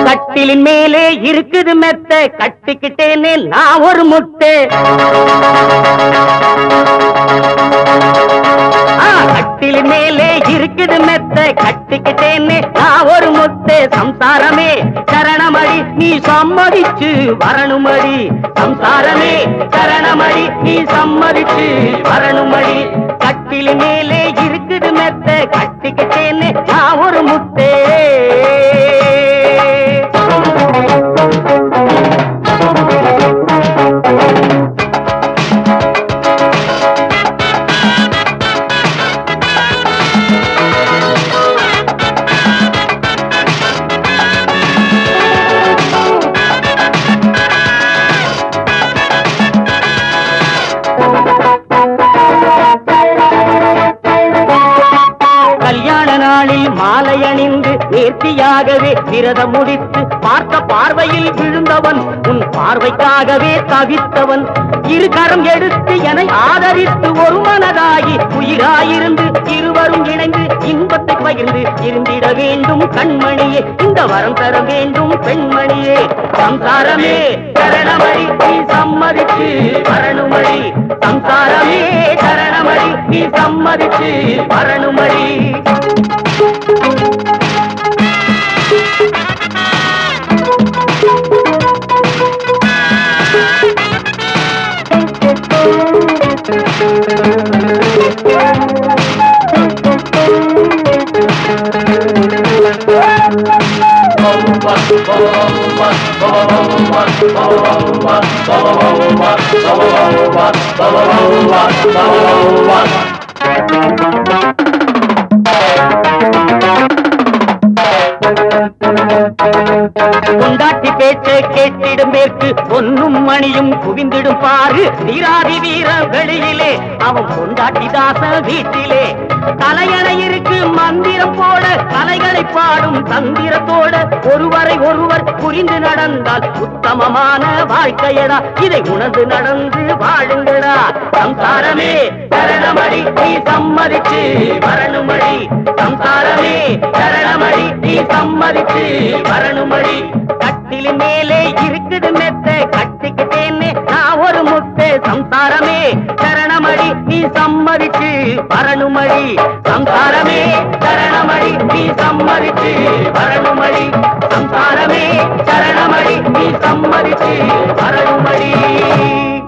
கட்டிலின் மேலே இருக்குது மெத்த, கட்டிக்கிட்டேனே நான் ஒரு முட்டை. கட்டிலின் மேலே இருக்குது மெத்த, கட்டிக்கிட்டேனே நான் ஒரு முட்டை. சம்சாரமே சரணமடி, நீ சம்மதிச்சு வரணுமடி. சம்சாரமே சரணமடி, நீ சம்மதிச்சு வரணுமடி. கட்டிலின் மேலே இருக்குது மெத்த, கட்டிக்கிட்டேனே நான் ஒரு முட்டை. மாலை அணிந்து நேர்த்தியாகவே விரதம் முடித்து பார்த்த பார்வையில் விழுந்தவன், உன் பார்வைக்காகவே தவித்தவன். இரு கரம் எடுத்து என்னை ஆதரித்து ஒரு மனதாகி உயிராயிருந்து இருவரும் இணைந்து இன்பத்தை பகிர்ந்து இருந்திட வேண்டும் கண்மணியே. இந்த வரம் தர வேண்டும் பெண்மணியே. சம்சாரமே சரணமடி, நீ சம்மதிச்சு வரணுமடி. சம்சாரமே சரணமடி, நீ சம்மதிச்சு வரணுமடி. கொண்டாட்டி பேச்சை கேட்டிடும் மேற்கு, பொன்னும் மணியும் குவிந்திடும் பாரு. நீராதி வீர வெளியிலே, அவன் கொண்டாட்டி தாச வீட்டிலே. தலையணை இருக்கு மந்திரம் போட, கலைகளை பாடும் தந்திரத்தோட. ஒருவரை ஒருவர் புரிந்து நடந்தால் உத்தமமான வாழ்க்கையடா. இதை உணர்ந்து நடந்து வாழுங்கடா. சம்சாரமே சரணமடி, நீ சம்மதிச்சு வரணுமடி. சம்சாரமே சரணமடி, நீ சம்மதிச்சு வரணுமடி. கட்டிலின் மேலே இருக்குது மெத்த, கட்டிக்கிட்டேனே நான் ஒரு முட்டை. சம்சாரமே சரணமடி, நீ சம்மதிச்சு வரணுமடி. சம்சாரமே சரணமடி, நீ சம்மதிச்சு வரணுமடி. சம்சாரமே சரணமடி, நீ சம்மதிச்சு வரணுமடி.